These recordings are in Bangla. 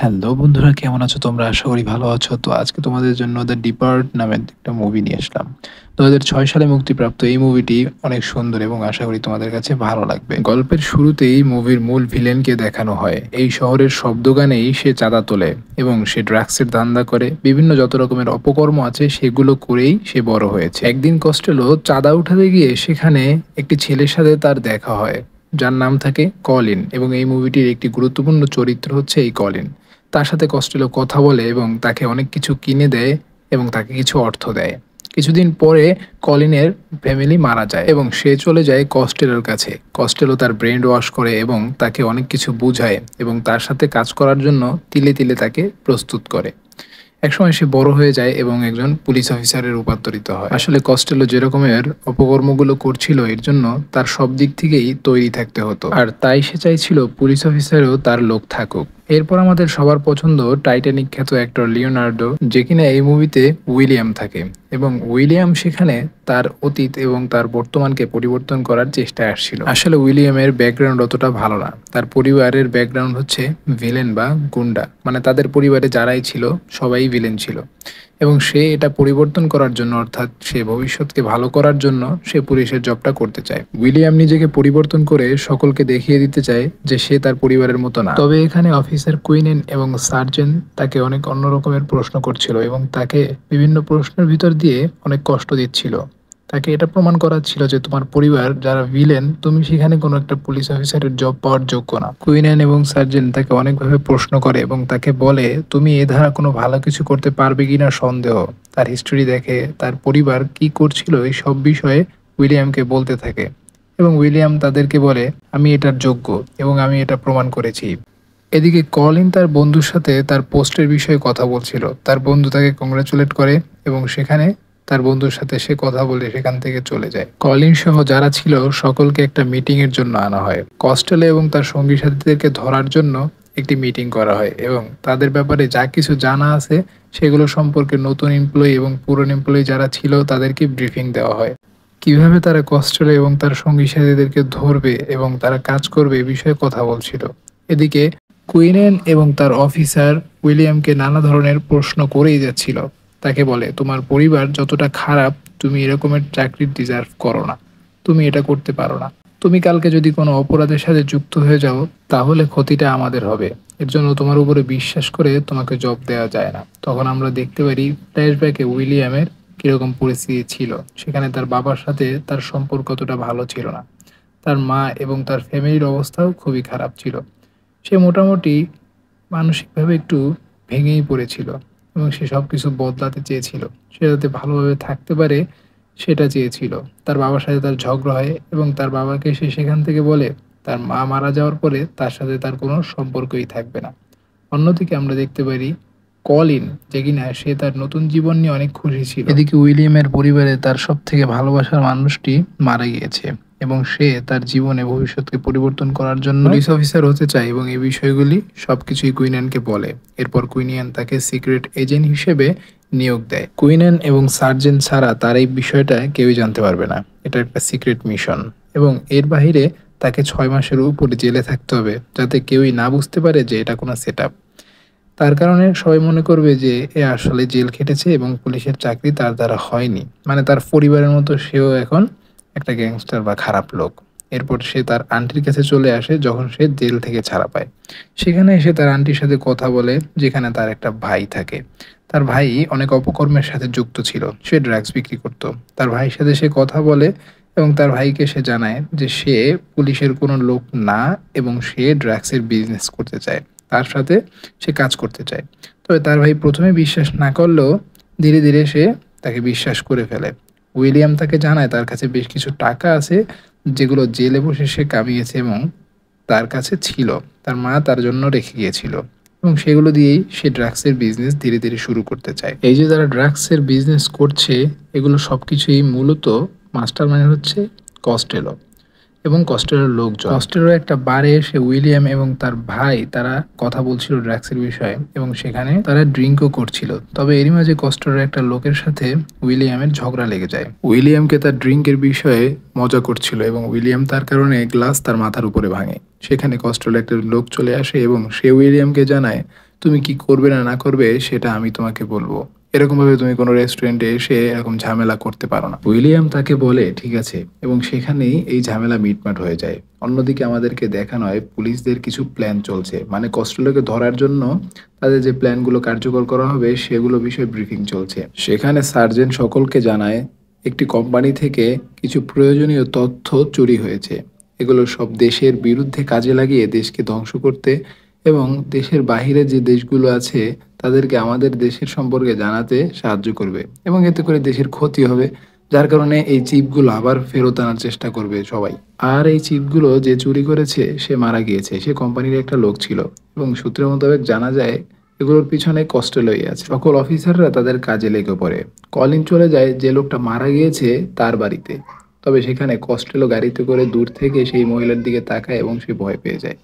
হ্যালো বন্ধুরা, কেমন আছো তোমরা? আশা করি ভালো আছো। তো আজকে তোমাদের জন্য দ্য ডিপার্ট নামের একটা মুভি নিয়ে আসলাম। ২০০৬ সালে মুক্তিপ্রাপ্ত এই মুভিটি অনেক সুন্দর এবং আশা করি তোমাদের কাছে ভালো লাগবে। গল্পের শুরুতেই মুভির মূল ভিলেনকে দেখানো হয়। এই শহরের শব্দ গানেই সে চাঁদা তোলে এবং সে ড্রাগসের ধান্দা করে। বিভিন্ন যত রকমের অপকর্ম আছে সেগুলো করেই সে বড় হয়েছে। একদিন কস্টেলো চাঁদা উঠাতে গিয়ে সেখানে একটি ছেলের সাথে তার দেখা হয়, যার নাম থাকে কলিন, এবং এই মুভিটির একটি গুরুত্বপূর্ণ চরিত্র হচ্ছে এই কলিন। তার সাথে কস্টেলো কথা বলে এবং তাকে অনেক কিছু কিনে দেয় এবং তাকে কিছু অর্থ দেয়। কিছুদিন পরে কলিনের ফ্যামিলি মারা যায় এবং সে চলে যায় কস্টেলোর কাছে। কস্টেলো তার ব্রেন ওয়াশ করে এবং তাকে অনেক কিছু বুঝায় এবং তার সাথে কাজ করার জন্য তিলে তিলে তাকে প্রস্তুত করে। একসময় সে বড় হয়ে যায় এবং একজন পুলিশ অফিসারে রূপান্তরিত হয়। আসলে কস্টেলো যে রকমের অপকর্মগুলো করছিল এর জন্য তার সব দিক থেকেই তৈরি থাকতে হতো, আর তাই সে চাইছিল পুলিশ অফিসারেও তার লোক থাকুক। এরপর আমাদের সবার পছন্দ টাইটানিক খ্যাত অ্যাক্টর লিওনার্ডো, যে কিনা এই মুভিতে উইলিয়াম থাকে, এবং উইলিয়াম সেখানে তার অতীত এবং তার বর্তমানকে পরিবর্তন করার চেষ্টায় আসছিল। আসলে উইলিয়ামের ব্যাকগ্রাউন্ড অতটা ভালো না। তার পরিবারের ব্যাকগ্রাউন্ড হচ্ছে ভিলেন বা গুন্ডা, মানে তাদের পরিবারে যারাই ছিল সবাই ভিলেন ছিল, এবং সে এটা পরিবর্তন করার জন্য, অর্থাৎ সে ভবিষ্যৎকে ভালো করার জন্য সে পুলিশের জবটা করতে চায়। উইলিয়াম নিজেকে পরিবর্তন করে সকলকে দেখিয়ে দিতে চায় যে সে তার পরিবারের মতো না। তবে এখানে অফিসার কুইনেন এবং সার্জেন্ট তাকে অনেক অন্য রকমের প্রশ্ন করছিল এবং তাকে বিভিন্ন প্রশ্নের ভিতর দিয়ে অনেক কষ্ট দিচ্ছিল। তাকে এটা প্রমাণ করার ছিল যে তোমার পরিবার যারা ভিলেন, তুমি সেখানে কোনো একটা পুলিশ অফিসারের জব পাওয়ার যোগ্য না। কুইনেন এবং সার্জেন্ট তাকে অনেকভাবে প্রশ্ন করে এবং তাকে বলে তুমি এ ধারা কোনো ভালো কিছু করতে পারবে কিনা সন্দেহ। তার হিস্ট্রি দেখে, তার পরিবার কি করছিল এই সব বিষয়ে উইলিয়ামকে বলতে থাকে, এবং উইলিয়াম তাদেরকে বলে আমি এটার যোগ্য এবং আমি এটা প্রমাণ করেছি। এদিকে কলিন তার বন্ধুর সাথে তার পোস্টের বিষয়ে কথা বলছিল। তার বন্ধু তাকে কংগ্রাচুলেট করে এবং সেখানে তার বন্ধুর সাথে সে কথা বলে সেখান থেকে চলে যায়। কলিন সহ যারা ছিল সকলকে একটা মিটিং এর জন্য আনা হয়। কস্টেলো এবং তার সঙ্গী সাথীদেরকে ধরার জন্য একটি মিটিং করা হয় এবং তাদের ব্যাপারে যা কিছু জানা আছে সেগুলো সম্পর্কে নতুন এমপ্লয়ি এবং পুরনো এমপ্লয়ি যারা ছিল তাদেরকে ব্রিফিং দেওয়া হয়। কিভাবে তারা কস্টেলো এবং তার সঙ্গী সাথীদেরকে ধরবে এবং তারা কাজ করবে এ বিষয়ে কথা বলছিল। এদিকে কুইনেন এবং তার অফিসার উইলিয়ামকে নানা ধরনের প্রশ্ন করেই যাচ্ছিল। তাকে বলে তোমার পরিবার যতটা খারাপ, তুমি এরকমের চাকরি ডিজার্ভ করো না, তুমি এটা করতে পারো না। তুমি কালকে যদি কোনো অপরাধের সাথে যুক্ত হয়ে যাও তাহলে ক্ষতিটা আমাদের হবে। এর জন্য তোমার উপরে বিশ্বাস করে তোমাকে জব দেওয়া যায় না। তখন আমরা দেখতে পারি ফ্ল্যাশব্যাকে উইলিয়ামের কিরকম পরিস্থিতি ছিল। সেখানে তার বাবার সাথে তার সম্পর্ক অতটা ভালো ছিল না। তার মা এবং তার ফ্যামিলির অবস্থাও খুবই খারাপ ছিল। সে মোটামুটি মানসিকভাবে একটু ভেঙেই পড়েছিল এবং সে সব কিছু বদলাতে চেয়েছিল। সে যাতে ভালোভাবে থাকতে পারে সেটা চেয়েছিল। তার বাবার সাথে তার ঝগড়া হয় এবং তার বাবাকে সে সেখান থেকে বলে তার মা মারা যাওয়ার পরে তার সাথে তার কোনো সম্পর্কই থাকবে না। অন্যদিকে আমরা দেখতে পারি কলিন, যে কিনা সে তার নতুন জীবন নিয়ে অনেক খুশি ছিল। এদিকে উইলিয়ামের পরিবারে তার সব থেকে ভালোবাসার মানুষটি মারা গিয়েছে এবং সে তার জীবনে ভবিষ্যৎকে পরিবর্তন করার জন্য পুলিশ অফিসার হতে চায় এবং এই বিষয়গুলি সবকিছুই কুইনেনকে বলে। এরপর কুইনিয়ান তাকে সিক্রেট এজেন্ট হিসেবে নিয়োগ দেয়। কুইনেন এবং সার্জেন্ট ছাড়া তার এই বিষয়টা কেউই জানতে পারবে না। এটা একটা সিক্রেট মিশন এবং এর বাইরে তাকে 6 মাসের উপরে জেলে থাকতে হবে যাতে কেউই না বুঝতে পারে যে এটা কোনো সেট আপ। তার কারণে সবাই মনে করবে যে এ আসলে জেল খেটেছে এবং পুলিশের চাকরি তার দ্বারা হয়নি, মানে তার পরিবারের মতো সেও এখন একটা গ্যাংস্টার বা খারাপ লোক। এরপর সে তার আন্টির কাছে চলে আসে যখন সে জেল থেকে ছাড়া পায়। সেখানে এসে তার আন্টির সাথে কথা বলে, যেখানে তার একটা ভাই থাকে। তার ভাই অনেক অপকর্মের সাথে যুক্ত ছিল, সে ড্রাগস বিক্রি করত। তার ভাইয়ের সাথে সে কথা বলে এবং তার ভাইকে সে জানায় যে সে পুলিশের কোনো লোক না এবং সে ড্রাগসের বিজনেস করতে চায়, তার সাথে সে কাজ করতে চায়। তবে তার ভাই প্রথমে বিশ্বাস না করলেও ধীরে ধীরে সে তাকে বিশ্বাস করে ফেলে। উইলিয়াম তাকে জানায় তার কাছে বেশ কিছু টাকা আছে যেগুলো জেলে বসে সে কামিয়েছে এবং তার কাছে ছিল, তার মা তার জন্য রেখে গিয়েছিল, এবং সেগুলো দিয়েই সে ড্রাগসের বিজনেস ধীরে ধীরে শুরু করতে চায়। এই যে যারা ড্রাগসের বিজনেস করছে এগুলো সবকিছুই মূলত মাস্টার মাইন্ড হচ্ছে কস্টেলো এবং কস্টেলোর লোকজন। কস্টেলোর একটা বারে এসে উইলিয়াম এবং তার ভাই তারা কথা বলছিল ড্রাগসের বিষয়ে এবং সেখানে তারা ড্রিঙ্কও করছিল। তবে এরই মাঝে কস্টেলোর একটা লোকের সাথে উইলিয়ামের ঝগড়া লেগে যায়। উইলিয়ামকে তার ড্রিঙ্কের বিষয়ে মজা করছিল এবং উইলিয়াম তার কারণে গ্লাস তার মাথার উপরে ভাঙে। সেখানে কস্টেলো একটা লোক চলে আসে এবং সে উইলিয়ামকে জানায় তুমি কি করবে না না করবে সেটা আমি তোমাকে বলবো। এরকমভাবে তুমি কোনো রেস্টুরেন্টে এসে এরকম ঝামেলা করতে পারো না। উইলিয়াম তাকে বলে ঠিক আছে, এবং সেখানেই এই ঝামেলা মিটমাট হয়ে যায়। অন্যদিকে আমাদেরকে দেখানো হয় পুলিশদের কিছু প্ল্যান চলছে, মানে কস্টেলোকে ধরার জন্য তাদের যে প্ল্যানগুলো কার্যকর করা হবে সেগুলো বিষয়ে ব্রিফিং চলছে। সেখানে সার্জেন্ট সকলকে জানায় একটি কোম্পানি থেকে কিছু প্রয়োজনীয় তথ্য চুরি হয়েছে। এগুলো সব দেশের বিরুদ্ধে কাজে লাগিয়ে দেশকে ধ্বংস করতে এবং দেশের বাহিরে যে দেশগুলো আছে তাদেরকে আমাদের দেশের সম্পর্কে জানাতে সাহায্য করবে, এবং এতে করে দেশের ক্ষতি হবে, যার কারণে এই চিপগুলো আবার ফেরত আনার চেষ্টা করবে সবাই। আর এই চিপগুলো যে চুরি করেছে সে মারা গিয়েছে, সে কোম্পানির একটা লোক ছিল, এবং সূত্রের মোতাবেক জানা যায় এগুলোর পিছনে কস্টেলোই আছে। সকল অফিসাররা তাদের কাজে লেগে পড়ে। কলিন চলে যায় যে লোকটা মারা গিয়েছে তার বাড়িতে, তবে সেখানে কস্টেলো গাড়িতে করে দূর থেকে সেই মহিলার দিকে তাকায় এবং সে ভয় পেয়ে যায়।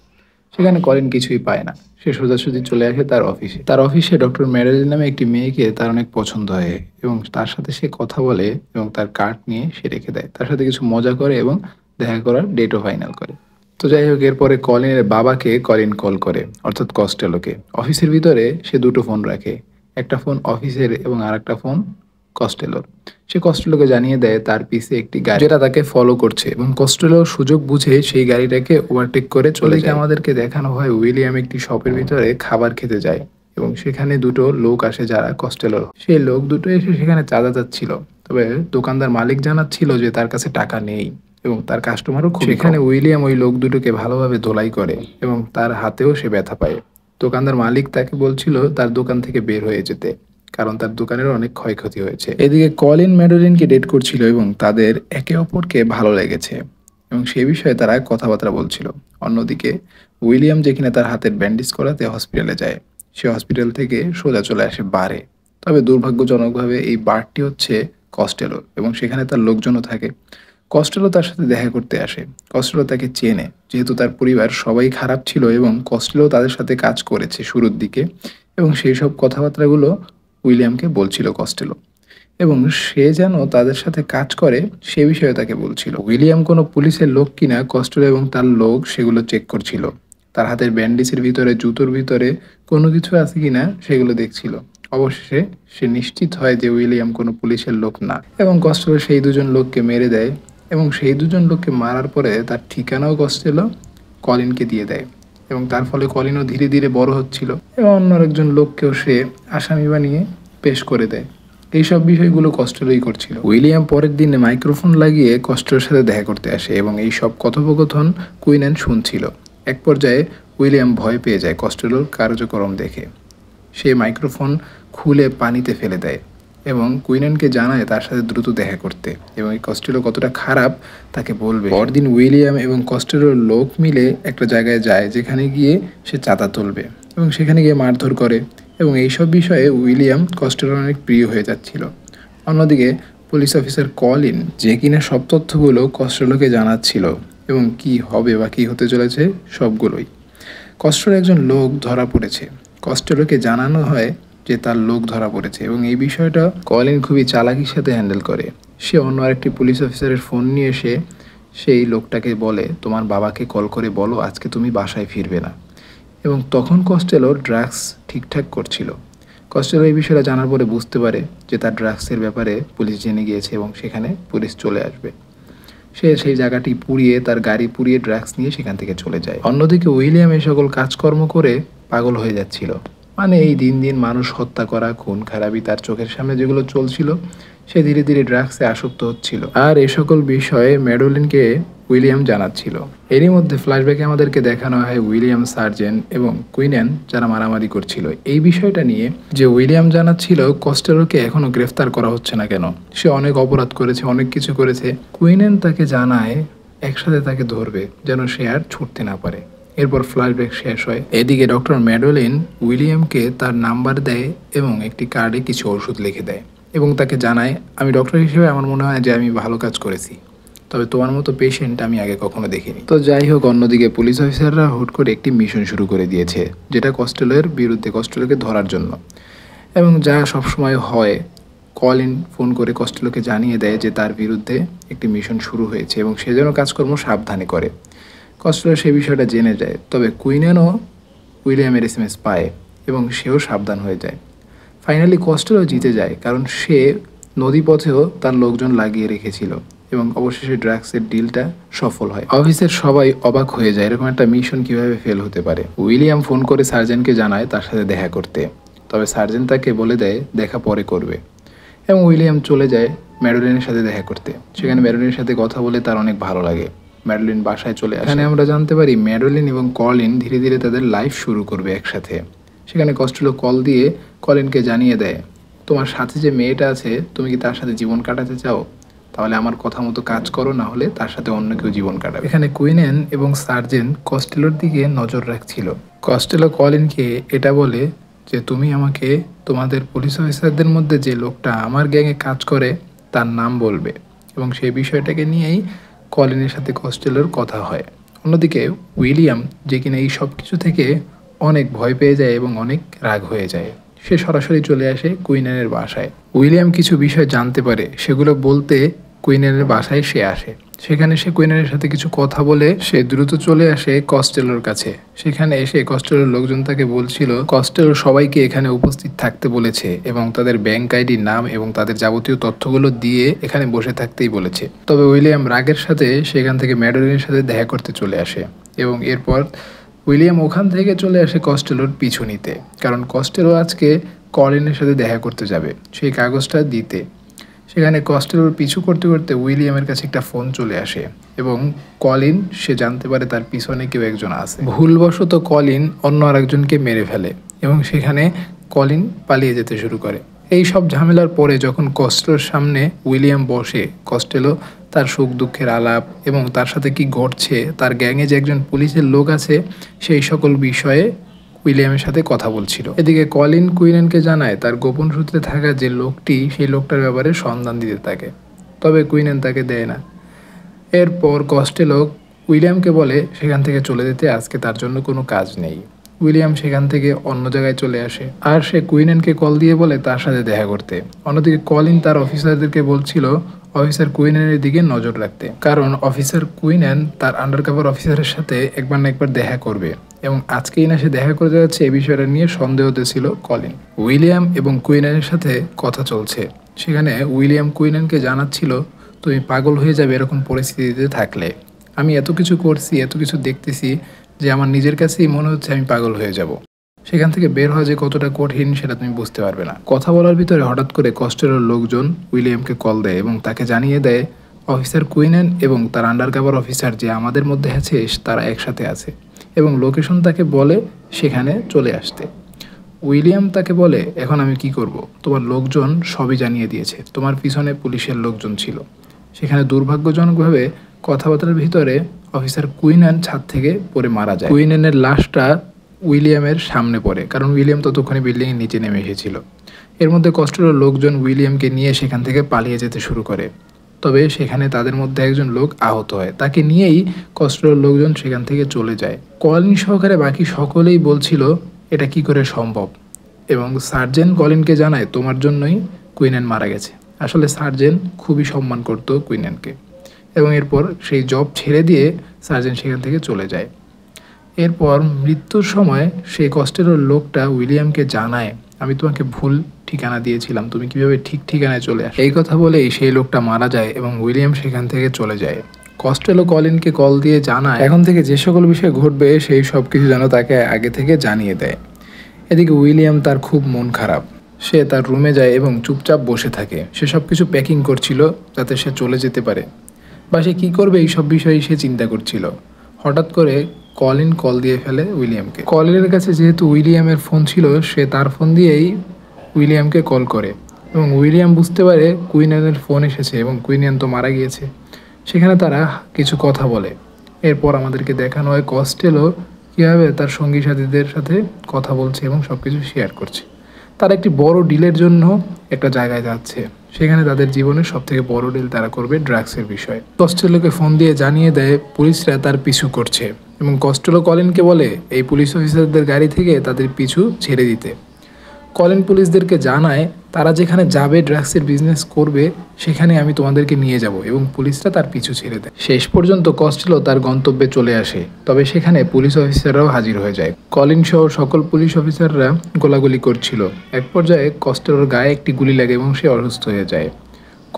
সেখানে কলিন কিছুই পায় না, সে সোজাসুজি চলে আসে তার অফিসে। তার অফিসে ডক্টর ম্যাডেলিন নামে একটি মেয়েকে তার অনেক পছন্দ হয়, এবং তার সাথে সে কথা বলে এবং তার কার্ড নিয়ে সে রেখে দেয়, তার সাথে কিছু মজা করে এবং দেখা করার ডেটও ফাইনাল করে। তো যাই হোক, এরপরে কলিনের বাবাকে কলিন কল করে, অর্থাৎ কস্টেলোকে। অফিসের ভিতরে সে দুটো ফোন রাখে, একটা ফোন অফিসের এবং আর একটা ফোন কস্টেলোর। সে কস্টেলোকে জানিয়ে দেয় তার পিছে একটি গাড়ি যেটা তাকে ফলো করছে, এবং কস্টেলো সুযোগ বুঝে সেই গাড়িটাকে ওভারটেক করে চলে যায়। আমাদেরকে দেখানো হয় উইলিয়াম একটি শপের ভিতরে খাবার খেতে যায়, এবং সেখানে দুটো লোক আসে যারা কস্টেলোর। সেই লোক দুটো এসে সেখানে চাঁদা চাচ্ছিল, তবে দোকানদার মালিক জানাচ্ছিল যে তার কাছে টাকা নেই এবং তার কাস্টমারও খুব। সেখানে উইলিয়াম ওই লোক দুটোকে ভালোভাবে ধোলাই করে এবং তার হাতেও সে ব্যথা পায়। দোকানদার মালিক তাকে বলছিল তার দোকান থেকে বের হয়ে যেতে, কারণ তার দোকানের অনেক ক্ষয়ক্ষতি হয়েছে। এদিকে কলিন ম্যাডেলিনকে ডেট করছিল এবং তাদের একে অপরকে ভালো লেগেছে, এবং সে বিষয়ে তারা কথাবার্তা বলছিল। অন্যদিকে উইলিয়াম যেখানে তার হাতের ব্যান্ডেজ করাতে হসপিটালে যায়, সে হসপিটাল থেকে সোজা চলে আসে বারে। তবে দুর্ভাগ্যজনকভাবে এই বারটি হচ্ছে কস্টেলোর, এবং সেখানে তার লোকজনও থাকে। কস্টেলো তার সাথে দেখা করতে আসে। কস্টেলো তাকে চেনে, যেহেতু তার পরিবার সবাই খারাপ ছিল এবং কস্টেলো তাদের সাথে কাজ করেছে শুরুর দিকে, এবং সেই সব কথাবার্তাগুলো উইলিয়ামকে বলছিল কস্টেলো, এবং সে যেন তাদের সাথে কাজ করে সে বিষয়ে তাকে বলছিল। উইলিয়াম কোনো পুলিশের লোক কিনা কস্টেলো এবং তার লোক সেগুলো চেক করছিল। তার হাতের ব্যান্ডেজের ভিতরে, জুতোর ভিতরে কোনো কিছু আছে কিনা সেগুলো দেখছিল। অবশেষে সে নিশ্চিত হয় যে উইলিয়াম কোনো পুলিশের লোক না, এবং কস্টেলো সেই দুজন লোককে মেরে দেয়, এবং সেই দুজন লোককে মারার পরে তার ঠিকানাও কস্টেলো কলিনকে দিয়ে দেয়, এবং তার ফলে কলিনও ধীরে ধীরে বড় হচ্ছিল, এবং অন্য একজন লোককেও সে আসামি বানিয়ে পেশ করে দেয়। এইসব বিষয়গুলো কস্টেলোই করছিল। উইলিয়াম পরের দিনে মাইক্রোফোন লাগিয়ে কস্টেলোর সাথে দেখা করতে আসে, এবং এই সব কথোপকথন কুইনেন শুনছিল। এক পর্যায়ে উইলিয়াম ভয় পেয়ে যায় কস্টেলোর কার্যক্রম দেখে। সে মাইক্রোফোন খুলে পানিতে ফেলে দেয় এবং কুইনেনকে জানায় তার সাথে দ্রুত দেখা করতে, এবং এই কস্টেলো কতটা খারাপ তাকে বলবে। পরদিন উইলিয়াম এবং কস্টেলোর লোক মিলে একটা জায়গায় যায় যেখানে গিয়ে সে চাঁদা তুলবে, এবং সেখানে গিয়ে মারধর করে, এবং এইসব বিষয়ে উইলিয়াম কস্টেলোর অনেক প্রিয় হয়ে যাচ্ছিল। অন্যদিকে পুলিশ অফিসার কলিন, যে কিনা সব তথ্যগুলো কস্টেলোকে জানাচ্ছিল এবং কি হবে বা কি হতে চলেছে সবগুলোই। কস্টেলোর একজন লোক ধরা পড়েছে। কস্টেলোকে জানানো হয় যে তার লোক ধরা পড়েছে, এবং এই বিষয়টা কলিন খুবই চালাকির সাথে হ্যান্ডেল করে। সে অন্য আরেকটি পুলিশ অফিসারের ফোন নিয়ে এসে সেই লোকটাকে বলে, তোমার বাবাকে কল করে বলো আজকে তুমি বাসায় ফিরবে না। এবং তখন কস্টেলো ড্রাগস ঠিকঠাক করছিল। কস্টেলো এই বিষয়টা জানার পরে বুঝতে পারে যে তার ড্রাগসের ব্যাপারে পুলিশ জেনে গিয়েছে এবং সেখানে পুলিশ চলে আসবে। সে সেই জায়গাটি পুড়িয়ে, তার গাড়ি পুড়িয়ে ড্রাগস নিয়ে সেখান থেকে চলে যায়। অন্যদিকে উইলিয়াম এই সকল কাজকর্ম করে পাগল হয়ে যাচ্ছিল, মানে এই দিন দিন মানুষ হত্যা করা, খুন খারাপি তার চোখের সামনে যেগুলো চলছিল, সে ধীরে ধীরে ড্রাগসে আসক্ত হচ্ছিল। আর এই সকল বিষয়ে ম্যাডেলিনকে উইলিয়াম জানাচ্ছিল। এরই মধ্যে ফ্ল্যাশব্যাকে আমাদেরকে দেখানো হয় উইলিয়াম, সার্জেন্ট এবং কুইনেন যারা মারামারি করছিল এই বিষয়টা নিয়ে, যে উইলিয়াম জানাচ্ছিল কস্টেলোকে এখনো গ্রেফতার করা হচ্ছে না কেন, সে অনেক অপরাধ করেছে, অনেক কিছু করেছে। কুইনেন তাকে জানায় একসাথে তাকে ধরবে যেন সে আর ছুটতে না পারে। এরপর ফ্ল্যাশব্যাক শেষ হয়। এদিকে ডক্টর ম্যাডেলিন উইলিয়ামকে তার নাম্বার দেয় এবং একটি কার্ডে কিছু ওষুধ লিখে দেয়, এবং তাকে জানায়, আমি ডক্টর হিসেবে আমার মনে হয় যে আমি ভালো কাজ করেছি, তবে তোমার মতো পেশেন্ট আমি আগে কখনো দেখিনি। তো যাই হোক, অন্যদিকে পুলিশ অফিসাররা হুট করে একটি মিশন শুরু করে দিয়েছে, যেটা কস্টেলোর বিরুদ্ধে, কস্টেলোকে ধরার জন্য। এবং যা সবসময় হয়, কলিন ফোন করে কস্টেলোকে জানিয়ে দেয় যে তার বিরুদ্ধে একটি মিশন শুরু হয়েছে এবং সে যেন কাজকর্ম সাবধানে করে। কস্টেলো সেই বিষয়টা জেনে যায়, তবে কুইনেনও উইলিয়ামের SMS পায় এবং সেও সাবধান হয়ে যায়। ফাইনালি কস্টেলো জিতে যায়, কারণ সে নদীপথেও তার লোকজন লাগিয়ে রেখেছিল এবং অবশেষে ড্রাগসের ডিলটা সফল হয়। অফিসের সবাই অবাক হয়ে যায়, এরকম একটা মিশন কিভাবে ফেল হতে পারে। উইলিয়াম ফোন করে সার্জেন্টকে জানায় তার সাথে দেখা করতে, তবে সার্জেন্ট তাকে বলে দেয় দেখা পরে করবে এবং উইলিয়াম চলে যায় ম্যাডেলিনের সাথে দেখা করতে। সেখানে ম্যাডেলিনের সাথে কথা বলে তার অনেক ভালো লাগে। ম্যাডেলিন বাসায় চলে আসে। এখানে আমরা জানতে পারি ম্যাডেলিন এবং কলিন ধীরে ধীরে তাদের লাইফ শুরু করবে একসাথে। সেখানে কস্টেলো কল দিয়ে কলিনকে জানিয়ে দেয়, তোমার সাথে যে মেয়েটা আছে তুমি কি তার সাথে জীবন কাটাতে চাও? তাহলে আমার কথা মতো কাজ করো, না হলে তার সাথে অন্য কেউ জীবন কাটাবে। এখানে কুইনেন এবং সার্জেন্ট কস্টেলোর দিকে নজর রাখছিল। কস্টেলো কলিনকে এটা বলে যে তুমি আমাকে তোমাদের পুলিশ অফিসারদের মধ্যে যে লোকটা আমার গ্যাংয়ে কাজ করে তার নাম বলবে, এবং সেই বিষয়টাকে নিয়েই কলিনের সাথে কস্টেলোর কথা হয়। অন্যদিকে উইলিয়াম, যে কিনা এই সব কিছু থেকে অনেক ভয় পেয়ে যায় এবং অনেক রাগ হয়ে যায়, সে সরাসরি চলে আসে কুইনেনের বাসায়। উইলিয়াম কিছু বিষয় জানতে পারে, সেগুলো বলতে কুইনেনের বাসায় সে আসে। সেখানে সে কুইনেনের সাথে কিছু কথা বলে সে দ্রুত চলে আসে কস্টেলোর কাছে। সেখানে এসে কস্টেলোর লোকজন তাকে বলছিল কস্টেলো সবাইকে এখানে উপস্থিত থাকতে বলেছে এবং তাদের ব্যাংক আইডির নাম এবং তাদের যাবতীয় তথ্যগুলো দিয়ে এখানে বসে থাকতেই বলেছে। তবে উইলিয়াম রাগের সাথে সেখান থেকে ম্যাডেলিনের সাথে দেখা করতে চলে আসে এবং এরপর উইলিয়াম ওখান থেকে চলে আসে কস্টেলোর পিছু নিতে, কারণ কস্টেলো আজকে কলিনের সাথে দেখা করতে যাবে সেই কাগজটা দিতে। সেখানে কস্টেলোর পিছু করতে করতে উইলিয়ামের কাছে একটা ফোন চলে আসে এবং কলিন সে জানতে পারে তার পিছনে কেউ একজন আছে। ভুলবশত কলিন অন্য আরেকজনকে মেরে ফেলে এবং সেখানে কলিন পালিয়ে যেতে শুরু করে। এই সব ঝামেলার পরে যখন কস্টেলোর সামনে উইলিয়াম বসে, কস্টেলো তার সুখ দুঃখের আলাপ এবং তার সাথে কি ঘটছে, তার গ্যাংয়ে যে একজন পুলিশের লোক আছে সেই সকল বিষয়ে উইলিয়ামের সাথে কথা বলছিল। এদিকে কলিন কুইনেনকে জানায় তার গোপন সূত্রে থাকা যে লোকটি, সেই লোকটার ব্যাপারে সন্ধান দিতে থাকে, তবে কুইনেন তাকে দেয় না। এরপর কস্টেলো উইলিয়ামকে বলে সেখান থেকে চলে যেতে, আজকে তার জন্য কোনো কাজ নেই। উইলিয়াম সেখান থেকে অন্য জায়গায় চলে আসে আর সে কুইনেনকে কল দিয়ে বলে তার সাথে দেখা করতে। অন্যদিকে কলিন তার অফিসারদেরকে বলছিল অফিসার কুইনেনের দিকে নজর রাখতে, কারণ অফিসার কুইনেন তার আন্ডারকভার অফিসারের সাথে একবার না একবার দেখা করবে এবং আজকেই না সে দেখা করতে যাচ্ছে, এই বিষয়টা নিয়ে সন্দেহতে ছিল কলিন। উইলিয়াম এবং কুইনেনের সাথে কথা চলছে। সেখানে উইলিয়াম কুইনেনকে জানাচ্ছিল তুমি পাগল হয়ে যাবে এরকম পরিস্থিতিতে থাকলে। আমি এত কিছু করছি, এত কিছু দেখতেছি যে আমার নিজের কাছেই মনে হচ্ছে আমি পাগল হয়ে যাব। সেখান থেকে বের হওয়া যে কতটা কঠিন সেটা তুমি বুঝতে পারবে না। কথা বলার ভিতরে হঠাৎ করে কস্টেলোর লোকজন উইলিয়ামকে কল দেয় এবং তাকে জানিয়ে দেয় অফিসার কুইনেন এবং তার আন্ডারকভার অফিসার যে আমাদের মধ্যে আছে তারা একসাথে আছে এবং লোকেশন তাকে বলে সেখানে চলে আসতে। উইলিয়াম তাকে বলে এখন আমি কি করব? তোমার লোকজন সবই জানিয়ে দিয়েছে, তোমার পিছনে পুলিশের লোকজন ছিল। সেখানে দুর্ভাগ্যজনকভাবে কথাবার্তার ভিতরে অফিসার কুইনেন ছাদ থেকে পড়ে মারা যায়। কুইনেনের লাশটা উইলিয়ামের সামনে পড়ে, কারণ উইলিয়াম ততক্ষণে বিল্ডিংয়ের নিচে নেমে এসেছিল। এর মধ্যে কস্টেলোর লোকজন উইলিয়ামকে নিয়ে সেখান থেকে পালিয়ে যেতে শুরু করে, তবে সেখানে তাদের মধ্যে একজন লোক আহত হয়। তাকে নিয়েই কস্টেলোর লোকজন সেখান থেকে চলে যায়। কলিন সহকারে বাকি সকলেই বলছিল এটা কি করে সম্ভব, এবং সার্জেন্ট কলিনকে জানায় তোমার জন্যই কুইনেন মারা গেছে। আসলে সার্জেন্ট খুবই সম্মান করতো কুইনেনকে এবং এরপর সেই জব ছেড়ে দিয়ে সার্জেন্ট সেখান থেকে চলে যায়। এরপর মৃত্যুর সময় সেই কস্টেলোর লোকটা উইলিয়ামকে জানায় আমি তোমাকে ভুল ঠিকানা দিয়েছিলাম, তুমি কিভাবে ঠিক ঠিকানায় চলে আসো। এই কথা বলেই সেই লোকটা মারা যায় এবং উইলিয়াম সেখান থেকে চলে যায়। কস্টেলো কলিনকে কল দিয়ে জানায় এখন থেকে যে সকল বিষয় ঘটবে সেই সব কিছু যেন তাকে আগে থেকে জানিয়ে দেয়। এদিকে উইলিয়াম তার খুব মন খারাপ, সে তার রুমে যায় এবং চুপচাপ বসে থাকে। সে সব কিছু প্যাকিং করছিল যাতে সে চলে যেতে পারে, বা সে কী করবে এই সব বিষয়ে সে চিন্তা করছিল। হঠাৎ করে কলিন কল দিয়ে ফেলে উইলিয়ামকে। কলিনের কাছে যেহেতু উইলিয়ামের ফোন ছিল, সে তার ফোন দিয়েই উইলিয়ামকে কল করে এবং উইলিয়াম বুঝতে পারে কুইনেনের ফোন এসেছে এবং কুইনেন তো মারা গিয়েছে। সেখানে তারা কিছু কথা বলে। এরপর আমাদেরকে দেখানো হয় কস্টেলো কীভাবে তার সঙ্গী সাথীদের সাথে কথা বলছে এবং সব কিছু শেয়ার করছে। তারা একটি বড় ডিলের জন্য একটা জায়গায় যাচ্ছে, সেখানে তাদের জীবনের সবথেকে বড় ডিল তারা করবে ড্রাগসের বিষয়ে। কস্টেলোকে ফোন দিয়ে জানিয়ে দেয় পুলিশরা তার পিছু করছে এবং কস্টেলো কলিনকে বলে এই পুলিশ অফিসারদের গাড়ি থেকে তাদের পিছু ছেড়ে দিতে। কলিন পুলিশদেরকে জানায় তারা যেখানে যাবে ড্রাগসের বিজনেস করবে সেখানে আমি তোমাদেরকে নিয়ে যাব এবং পুলিশরা তার পিছু ছেড়ে দেয়। শেষ পর্যন্ত কস্টেলো তার গন্তব্যে চলে আসে, তবে সেখানে পুলিশ অফিসাররাও হাজির হয়ে যায়। কলিন সহ সকল পুলিশ অফিসাররা গোলাগুলি করছিল। এক পর্যায়ে কস্টেলোর গায়ে একটি গুলি লাগে এবং সে অসুস্থ হয়ে যায়।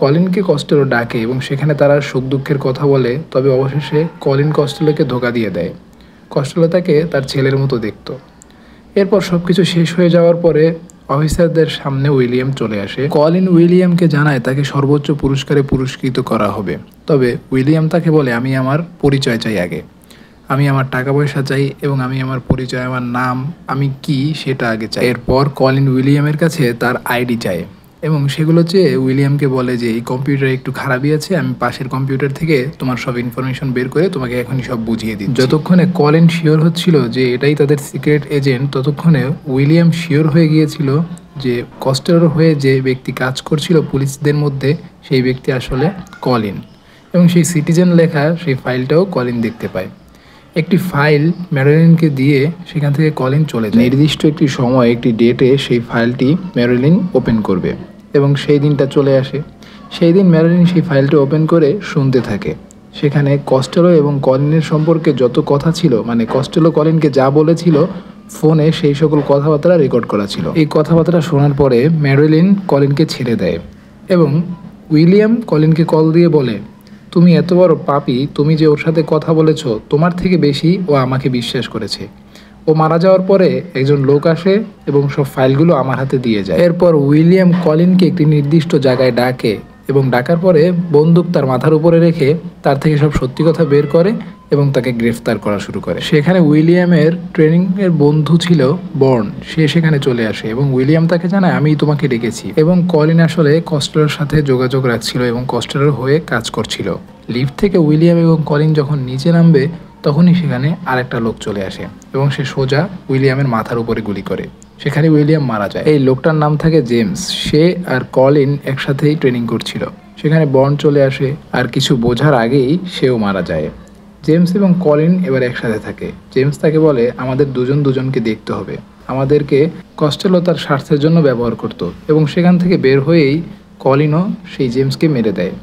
কলিনকে কস্টেলো ডাকে এবং সেখানে তারা সুখ দুঃখের কথা বলে, তবে অবশেষে কলিন কস্টেলোকে ধোঁকা দিয়ে দেয়। কস্টেলো তাকে তার ছেলের মতো দেখত। এরপর সবকিছু শেষ হয়ে যাওয়ার পরে অফিসারদের সামনে উইলিয়াম চলে আসে। কলিন উইলিয়ামকে জানায় তাকে সর্বোচ্চ পুরস্কারে পুরস্কৃত করা হবে, তবে উইলিয়াম তাকে বলে আমি আমার পরিচয় চাই আগে, আমি আমার টাকা পয়সা চাই এবং আমি আমার পরিচয়, আমার নাম, আমি কি সেটা আগে চাই। এরপর কলিন উইলিয়ামের কাছে তার আইডি চায় এবং সেগুলো চেয়ে উইলিয়ামকে বলে যে এই কম্পিউটারে একটু খারাপই আছে, আমি পাশের কম্পিউটার থেকে তোমার সব ইনফরমেশন বের করে তোমাকে এখনই সব বুঝিয়ে দিই। যতক্ষণে কলিন শিওর হচ্ছিল যে এটাই তাদের সিক্রেট এজেন্ট, ততক্ষণে উইলিয়াম শিওর হয়ে গিয়েছিল যে কস্টেলোর হয়ে যে ব্যক্তি কাজ করছিল পুলিশদের মধ্যে সেই ব্যক্তি আসলে কলিন, এবং সেই সিটিজেন লেখা সেই ফাইলটাও কলিন দেখতে পায়। একটি ফাইল ম্যারিলিনকে দিয়ে সেখান থেকে কলিন চলে যায়। নির্দিষ্ট একটি সময় একটি ডেটে সেই ফাইলটি ম্যারিলিন ওপেন করবে এবং সেই দিনটা চলে আসে। সেই দিন ম্যারিলিন সেই ফাইলটি ওপেন করে শুনতে থাকে। সেখানে কস্টেলো এবং কলিনের সম্পর্কে যত কথা ছিল, মানে কস্টেলো কলিনকে যা বলেছিল ফোনে সেই সকল কথাবার্তা রেকর্ড করা ছিল। এই কথাবার্তা শোনার পরে ম্যারিলিন কলিনকে ছেড়ে দেয় এবং উইলিয়াম কলিনকে কল দিয়ে বলে, তুমি এত বড় পাপী, তুমি যে ওর সাথে কথা বলেছ তোমার থেকে বেশি ও আমাকে বিশ্বাস করেছে। ও মারা যাওয়ার পরে একজন লোক আসে এবং সব ফাইলগুলো আমার হাতে দিয়ে যায়। এরপর উইলিয়াম কলিনকে একটি নির্দিষ্ট জায়গায় ডাকে এবং ডাকার পরে বন্দুক তার মাথার উপরে রেখে তার থেকে সব সত্যি কথা বের করে এবং তাকে গ্রেফতার করা শুরু করে। সেখানে উইলিয়ামের ট্রেনিংয়ের বন্ধু ছিল বর্ন, সে সেখানে চলে আসে এবং উইলিয়াম তাকে জানায় আমি তোমাকে ডেকেছি। এবং কলিন আসলে কস্টেলোর সাথে যোগাযোগ রাখছিল এবং কস্টেলোর হয়ে কাজ করছিল। লিফট থেকে উইলিয়াম এবং কলিন যখন নিচে নামবে তখনই সেখানে আরেকটা লোক চলে আসে এবং সে সোজা উইলিয়ামের মাথার উপরে গুলি করে। সেখানে উইলিয়াম মারা যায়। এই লোকটার নাম থাকে জেমস। সে আর কলিন একসাথেই ট্রেনিং করছিল। সেখানে বর্ন চলে আসে আর কিছু বোঝার আগেই সেও মারা যায়। জেমস এবং কলিন এবার একসাথে থাকে। জেমস তাকে বলে আমাদের দুজন দুজনকে দেখতে হবে, আমাদেরকে কস্টেলো তার স্বার্থের জন্য ব্যবহার করত, এবং সেখান থেকে বের হয়েই কলিনও সেই জেমসকে মেরে দেয়।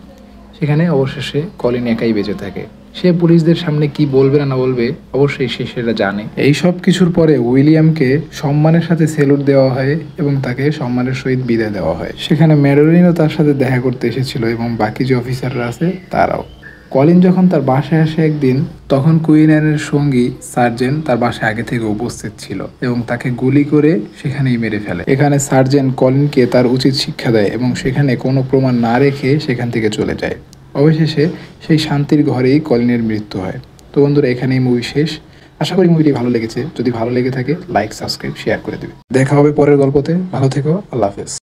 সেখানে অবশেষে কলিন একাই বেঁচে থাকে। সে পুলিশদের সামনে কি বলবে না বলবে অবশ্যই সে সেটা জানে। এই সব কিছুর পরে উইলিয়ামকে সম্মানের সাথে সেলুট দেওয়া হয় এবং তাকে সম্মানের সহিত বিদায় দেওয়া হয়। সেখানে ম্যারিলিনও তার সাথে দেখা করতে এসেছিল এবং বাকি যে অফিসাররা আছে তারাও। কলিন যখন তার বাসায় আসে একদিন, তখন কুইন অ্যানের সঙ্গী সার্জেন্ট তার বাসায় আগে থেকে উপস্থিত ছিল এবং তাকে গুলি করে সেখানেই মেরে ফেলে। এখানে সার্জেন্ট কলিনকে তার উচিত শিক্ষা দেয় এবং সেখানে কোনো প্রমাণ না রেখে সেখান থেকে চলে যায়। অবশেষে সেই শান্তির ঘরেই কলিনের মৃত্যু হয়। তো বন্ধুরা, এখানেই মুভি শেষ। আশা করি মুভিটি ভালো লেগেছে। যদি ভালো লেগে থাকে লাইক, সাবস্ক্রাইব, শেয়ার করে দেবে। দেখা হবে পরের গল্পতে। ভালো থেকো। আল্লাহ হাফেজ।